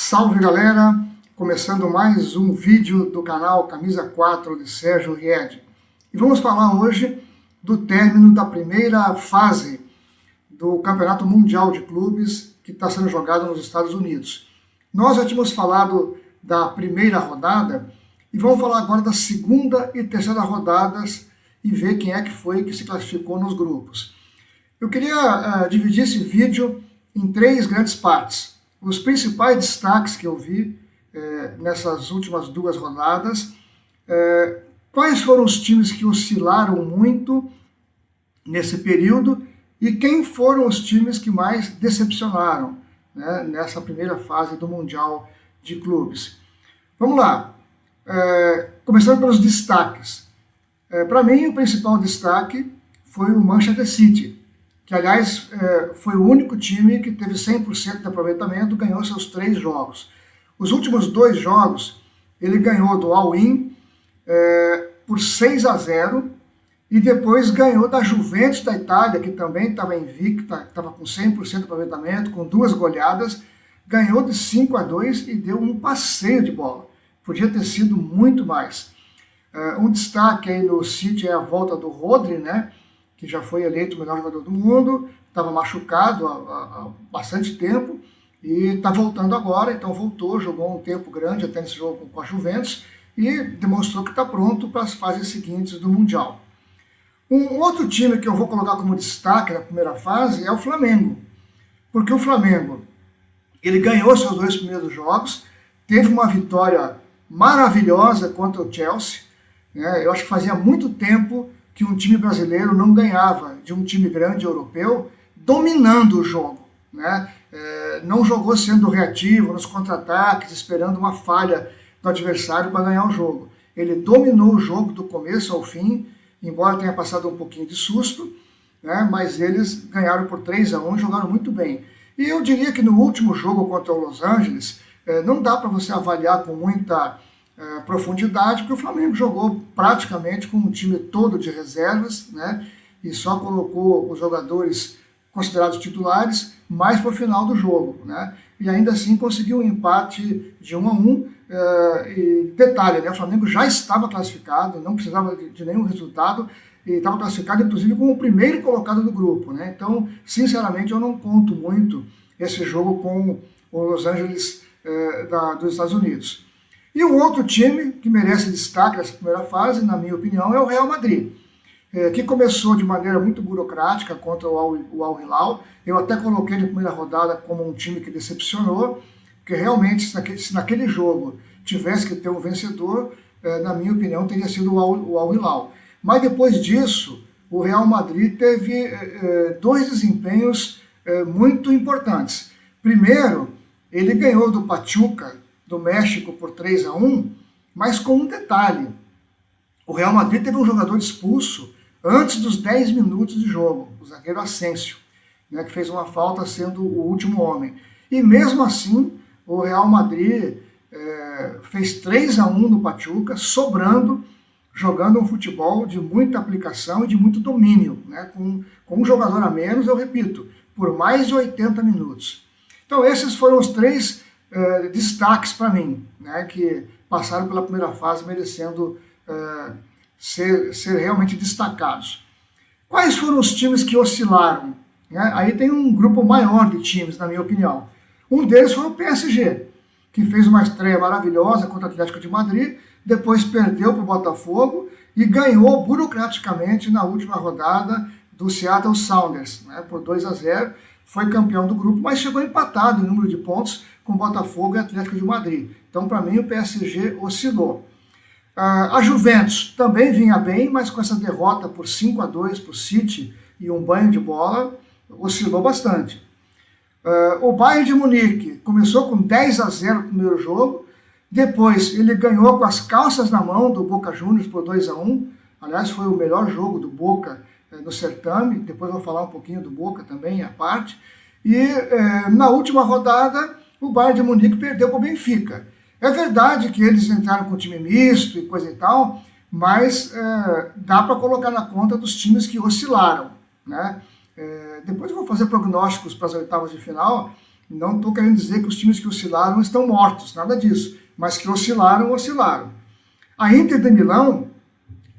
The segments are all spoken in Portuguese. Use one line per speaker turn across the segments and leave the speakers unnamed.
Salve galera, começando mais um vídeo do canal Camisa 4 de Sérgio Ried. E vamos falar hoje do término da primeira fase do Campeonato Mundial de Clubes que está sendo jogado nos Estados Unidos. Nós já tínhamos falado da primeira rodada e vamos falar agora da segunda e terceira rodadas e ver quem é que foi que se classificou nos grupos. Eu queria dividir esse vídeo em três grandes partes. Os principais destaques que eu vi nessas últimas duas rodadas, quais foram os times que oscilaram muito nesse período e quem foram os times que mais decepcionaram, né, nessa primeira fase do Mundial de Clubes. Vamos lá, começando pelos destaques. Para mim, o principal destaque foi o Manchester City, que aliás foi o único time que teve 100% de aproveitamento, ganhou seus 3 jogos. Os últimos 2 jogos ele ganhou do All-In por 6-0 e depois ganhou da Juventus da Itália, que também estava invicta, estava com 100% de aproveitamento, com 2 goleadas, ganhou de 5-2 e deu um passeio de bola. Podia ter sido muito mais. Um destaque aí no City é a volta do Rodri, né, que já foi eleito o melhor jogador do mundo, estava machucado há bastante tempo e está voltando agora, então voltou, jogou um tempo grande até nesse jogo com a Juventus e demonstrou que está pronto para as fases seguintes do Mundial. Um outro time que eu vou colocar como destaque na primeira fase é o Flamengo, porque o Flamengo ele ganhou seus 2 primeiros jogos, teve uma vitória maravilhosa contra o Chelsea, né? Eu acho que fazia muito tempo que um time brasileiro não ganhava de um time grande europeu dominando o jogo, né? Não jogou sendo reativo nos contra-ataques, esperando uma falha do adversário para ganhar o jogo. Ele dominou o jogo do começo ao fim, embora tenha passado um pouquinho de susto, né? Mas eles ganharam por 3-1 e jogaram muito bem. E eu diria que no último jogo contra o Los Angeles, não dá para você avaliar com muita profundidade, porque o Flamengo jogou praticamente com um time todo de reservas, né, e só colocou os jogadores considerados titulares mais para o final do jogo, né, e ainda assim conseguiu um empate de 1-1, e detalhe, né, o Flamengo já estava classificado, não precisava de nenhum resultado, e estava classificado inclusive como o primeiro colocado do grupo, né, então sinceramente eu não conto muito esse jogo com o Los Angeles dos Estados Unidos. E um outro time que merece destaque nessa primeira fase, na minha opinião, é o Real Madrid, que começou de maneira muito burocrática contra o Al Hilal. Eu até coloquei na primeira rodada como um time que decepcionou, porque realmente se naquele jogo tivesse que ter um vencedor, na minha opinião, teria sido o Al Hilal. Mas depois disso, o Real Madrid teve 2 desempenhos muito importantes. Primeiro, ele ganhou do Pachuca, do México, por 3-1, mas com um detalhe. O Real Madrid teve um jogador expulso antes dos 10 minutos de jogo, o zagueiro Asensio, né, que fez uma falta sendo o último homem. E mesmo assim, o Real Madrid fez 3-1 no Pachuca, sobrando, jogando um futebol de muita aplicação e de muito domínio, né, com um jogador a menos, eu repito, por mais de 80 minutos. Então esses foram os 3 destaques para mim, né, que passaram pela primeira fase merecendo ser realmente destacados. Quais foram os times que oscilaram? Né? Aí tem um grupo maior de times, na minha opinião. Um deles foi o PSG, que fez uma estreia maravilhosa contra o Atlético de Madrid, depois perdeu para o Botafogo e ganhou burocraticamente na última rodada do Seattle Sounders, né, por 2-0, foi campeão do grupo, mas chegou empatado em número de pontos com Botafogo e Atlético de Madrid. Então, para mim, o PSG oscilou. A Juventus também vinha bem, mas com essa derrota por 5-2 para o City e um banho de bola, oscilou bastante. O Bayern de Munique começou com 10-0 no primeiro jogo, depois ele ganhou com as calças na mão do Boca Juniors por 2-1, aliás, foi o melhor jogo do Boca no certame, depois eu vou falar um pouquinho do Boca também, à parte, e na última rodada o Bayern de Munique perdeu para o Benfica. É verdade que eles entraram com time misto e coisa e tal, mas dá para colocar na conta dos times que oscilaram, né? Depois eu vou fazer prognósticos para as oitavas de final, Não estou querendo dizer que os times que oscilaram estão mortos, nada disso, mas que oscilaram, oscilaram. A Inter de Milão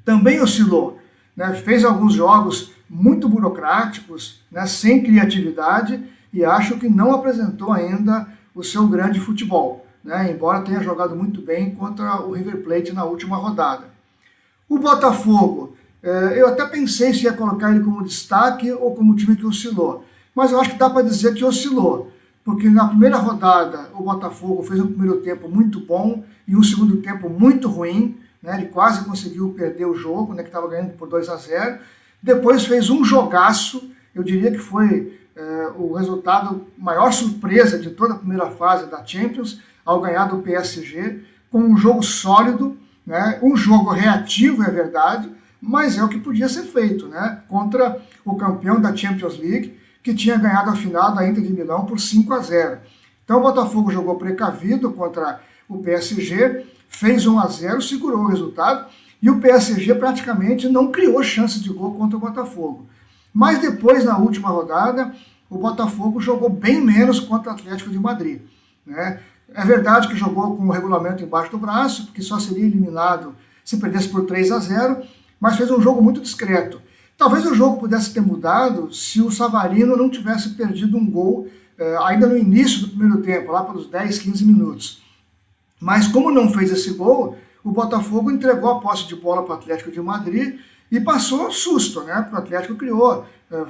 também oscilou, né? Fez alguns jogos muito burocráticos, né? Sem criatividade, e acho que não apresentou ainda o seu grande futebol, né? Embora tenha jogado muito bem contra o River Plate na última rodada. O Botafogo, eu até pensei se ia colocar ele como destaque ou como time que oscilou, mas eu acho que dá para dizer que oscilou, porque na primeira rodada o Botafogo fez um primeiro tempo muito bom e um segundo tempo muito ruim, né? Ele quase conseguiu perder o jogo, né? Que estava ganhando por 2-0. Depois fez um jogaço, eu diria que foi o resultado, maior surpresa de toda a primeira fase da Champions, ao ganhar do PSG, com um jogo sólido, né? Um jogo reativo, é verdade, mas é o que podia ser feito, né? Contra o campeão da Champions League, que tinha ganhado a final da Inter de Milão por 5-0. Então o Botafogo jogou precavido contra o PSG, fez 1-0, segurou o resultado, e o PSG praticamente não criou chances de gol contra o Botafogo. Mas depois, na última rodada, o Botafogo jogou bem menos contra o Atlético de Madrid, né? É verdade que jogou com o regulamento embaixo do braço, porque só seria eliminado se perdesse por 3-0, mas fez um jogo muito discreto. Talvez o jogo pudesse ter mudado se o Savarino não tivesse perdido um gol ainda no início do primeiro tempo, lá pelos 10, 15 minutos. Mas como não fez esse gol, o Botafogo entregou a posse de bola para o Atlético de Madrid e passou susto, né? Porque o Atlético criou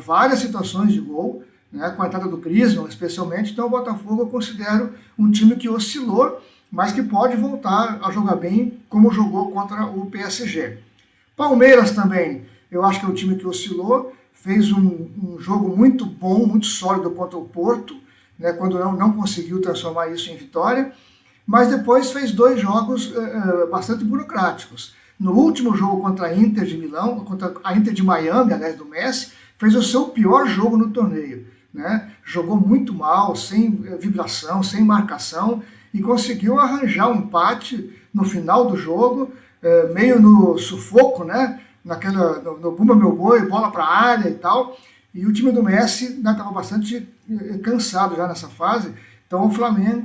várias situações de gol, né? Com a entrada do Griezmann, especialmente. Então o Botafogo eu considero um time que oscilou, mas que pode voltar a jogar bem como jogou contra o PSG. Palmeiras também, eu acho que é um time que oscilou, fez um jogo muito bom, muito sólido contra o Porto, né? Quando não conseguiu transformar isso em vitória, mas depois fez 2 jogos bastante burocráticos. No último jogo contra a Inter de Milão, contra a Inter de Miami, aliás, do Messi, fez o seu pior jogo no torneio, né? Jogou muito mal, sem vibração, sem marcação, e conseguiu arranjar um empate no final do jogo, meio no sufoco, né? No Bumba Meu Boi, bola para a área e tal. E o time do Messi estava bastante cansado já nessa fase. Então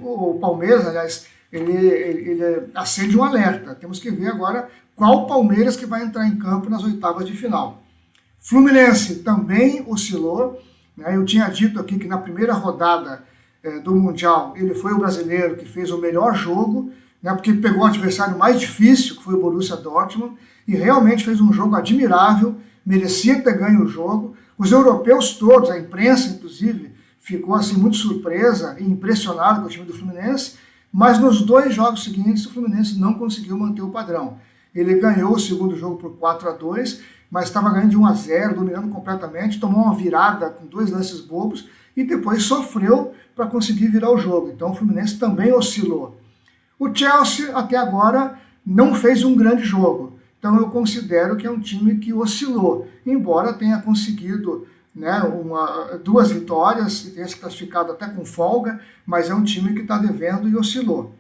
o Palmeiras, aliás, ele acende um alerta. Temos que ver agora qual Palmeiras que vai entrar em campo nas oitavas de final. Fluminense também oscilou, né? Eu tinha dito aqui que na primeira rodada do Mundial ele foi o brasileiro que fez o melhor jogo, né? Porque pegou o adversário mais difícil, que foi o Borussia Dortmund, e realmente fez um jogo admirável, merecia ter ganho o jogo. Os europeus todos, a imprensa inclusive, ficou assim muito surpresa e impressionada com o time do Fluminense, mas nos 2 jogos seguintes o Fluminense não conseguiu manter o padrão. Ele ganhou o segundo jogo por 4-2, mas estava ganhando de 1-0, dominando completamente, tomou uma virada com 2 lances bobos e depois sofreu para conseguir virar o jogo. Então o Fluminense também oscilou. O Chelsea até agora não fez um grande jogo, então eu considero que é um time que oscilou, embora tenha conseguido, né, 2 vitórias e tenha se classificado até com folga, mas é um time que está devendo e oscilou.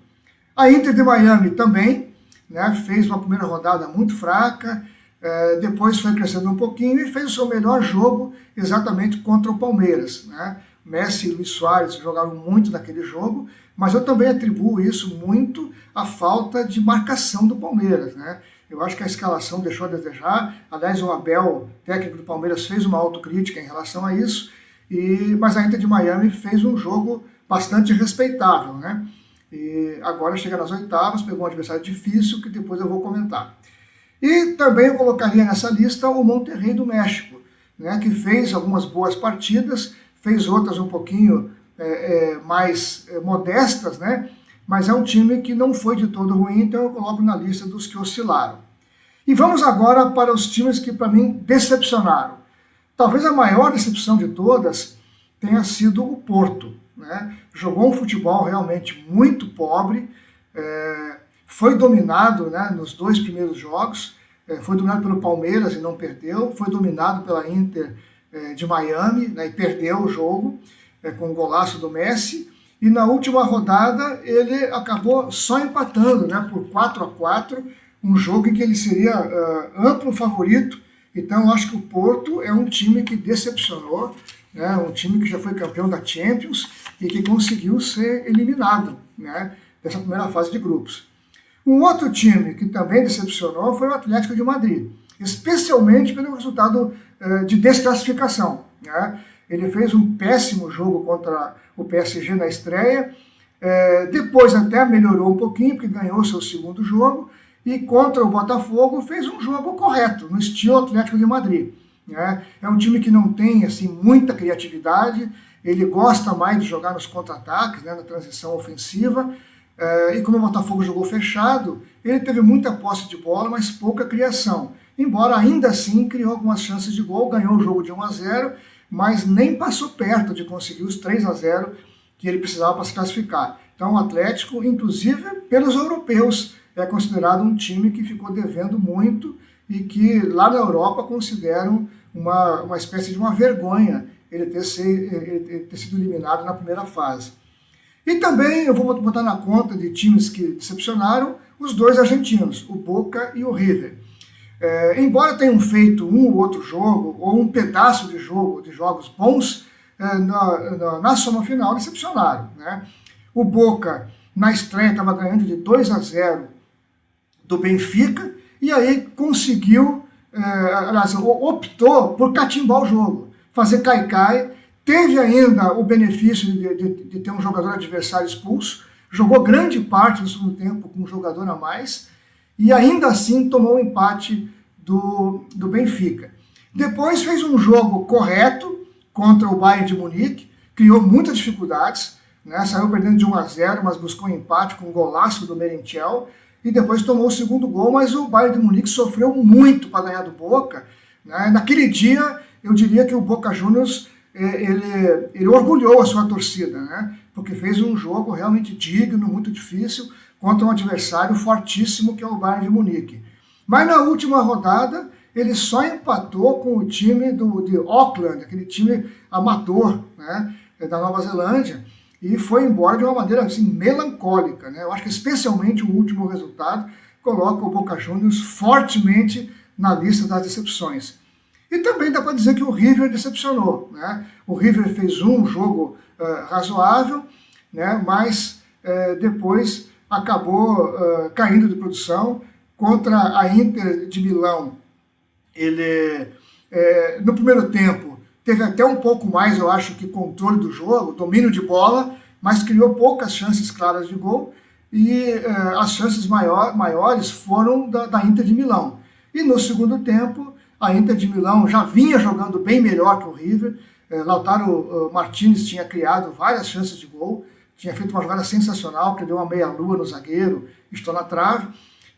A Inter de Miami também, né, fez uma primeira rodada muito fraca, depois foi crescendo um pouquinho e fez o seu melhor jogo exatamente contra o Palmeiras, né? Messi e Luis Suárez jogaram muito naquele jogo, mas eu também atribuo isso muito à falta de marcação do Palmeiras, né? Eu acho que a escalação deixou a desejar. Aliás, o Abel, técnico do Palmeiras, fez uma autocrítica em relação a isso, mas a Inter de Miami fez um jogo bastante respeitável, né? E agora chega nas oitavas, pegou um adversário difícil, que depois eu vou comentar. E também eu colocaria nessa lista o Monterrey do México, né, que fez algumas boas partidas, fez outras um pouquinho mais modestas, né, mas é um time que não foi de todo ruim, então eu coloco na lista dos que oscilaram. E vamos agora para os times que para mim decepcionaram. Talvez a maior decepção de todas tenha sido o Porto, né? Jogou um futebol realmente muito pobre, foi dominado, né, nos 2 primeiros jogos, foi dominado pelo Palmeiras e não perdeu, foi dominado pela Inter de Miami, né, e perdeu o jogo com o golaço do Messi, e na última rodada ele acabou só empatando, né, por 4-4, um jogo em que ele seria amplo favorito Então, eu acho que o Porto é um time que decepcionou, né? Um time que já foi campeão da Champions e que conseguiu ser eliminado, né, dessa primeira fase de grupos. Um outro time que também decepcionou foi o Atlético de Madrid, especialmente pelo resultado de desclassificação, né? Ele fez um péssimo jogo contra o PSG na estreia, depois até melhorou um pouquinho, porque ganhou seu segundo jogo, e contra o Botafogo fez um jogo correto, no estilo Atlético de Madrid, né? É um time que não tem assim, muita criatividade, ele gosta mais de jogar nos contra-ataques, né, na transição ofensiva, e como o Botafogo jogou fechado, ele teve muita posse de bola, mas pouca criação. Embora ainda assim criou algumas chances de gol, ganhou o jogo de 1-0, mas nem passou perto de conseguir os 3-0 que ele precisava para se classificar. Então o Atlético, inclusive pelos europeus, é considerado um time que ficou devendo muito e que lá na Europa consideram uma espécie de uma vergonha ele ter sido eliminado na primeira fase. E também eu vou botar na conta de times que decepcionaram os dois argentinos, o Boca e o River. Embora tenham feito um ou outro jogo, ou um pedaço de jogos bons, na soma final decepcionaram, né? O Boca, na estreia, estava ganhando de 2-0 do Benfica, e aí conseguiu, optou por catimbar o jogo, fazer cai-cai. Teve ainda o benefício de ter um jogador adversário expulso, jogou grande parte do segundo tempo com um jogador a mais, e ainda assim tomou o empate do Benfica. Depois fez um jogo correto contra o Bayern de Munique, criou muitas dificuldades, né? Saiu perdendo de 1-0, mas buscou um empate com um golaço do Merentiel, e depois tomou o segundo gol, mas o Bayern de Munique sofreu muito para ganhar do Boca, né? Naquele dia, eu diria que o Boca Juniors ele orgulhou a sua torcida, né? Porque fez um jogo realmente digno, muito difícil, contra um adversário fortíssimo que é o Bayern de Munique. Mas na última rodada, ele só empatou com o time de Auckland, aquele time amador, né, da Nova Zelândia, e foi embora de uma maneira assim, melancólica, né? Eu acho que especialmente o último resultado coloca o Boca Juniors fortemente na lista das decepções. E também dá para dizer que o River decepcionou, né? O River fez um jogo razoável, né? Mas depois acabou caindo de produção contra a Inter de Milão. Ele, no primeiro tempo, teve até um pouco mais, eu acho, que controle do jogo, domínio de bola, mas criou poucas chances claras de gol, e as chances maiores foram da Inter de Milão. E no segundo tempo, a Inter de Milão já vinha jogando bem melhor que o River. Lautaro Martinez tinha criado várias chances de gol, tinha feito uma jogada sensacional, que deu uma meia-lua no zagueiro, estou na trave,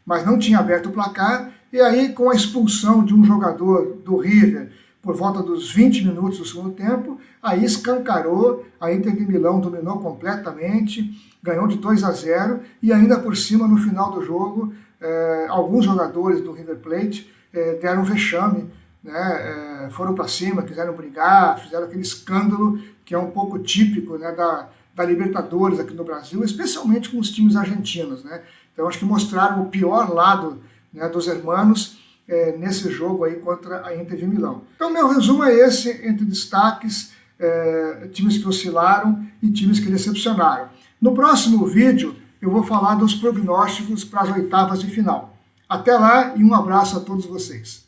mas não tinha aberto o placar. E aí, com a expulsão de um jogador do River, por volta dos 20 minutos do segundo tempo, aí escancarou, a Inter de Milão dominou completamente, ganhou de 2-0, e ainda por cima, no final do jogo, alguns jogadores do River Plate deram um vexame, né? Foram para cima, quiseram brigar, fizeram aquele escândalo que é um pouco típico, né, da Libertadores aqui no Brasil, especialmente com os times argentinos, né? Então acho que mostraram o pior lado, né, dos hermanos nesse jogo aí contra a Inter de Milão. Então meu resumo é esse, entre destaques, times que oscilaram e times que decepcionaram. No próximo vídeo eu vou falar dos prognósticos para as oitavas de final. Até lá e um abraço a todos vocês.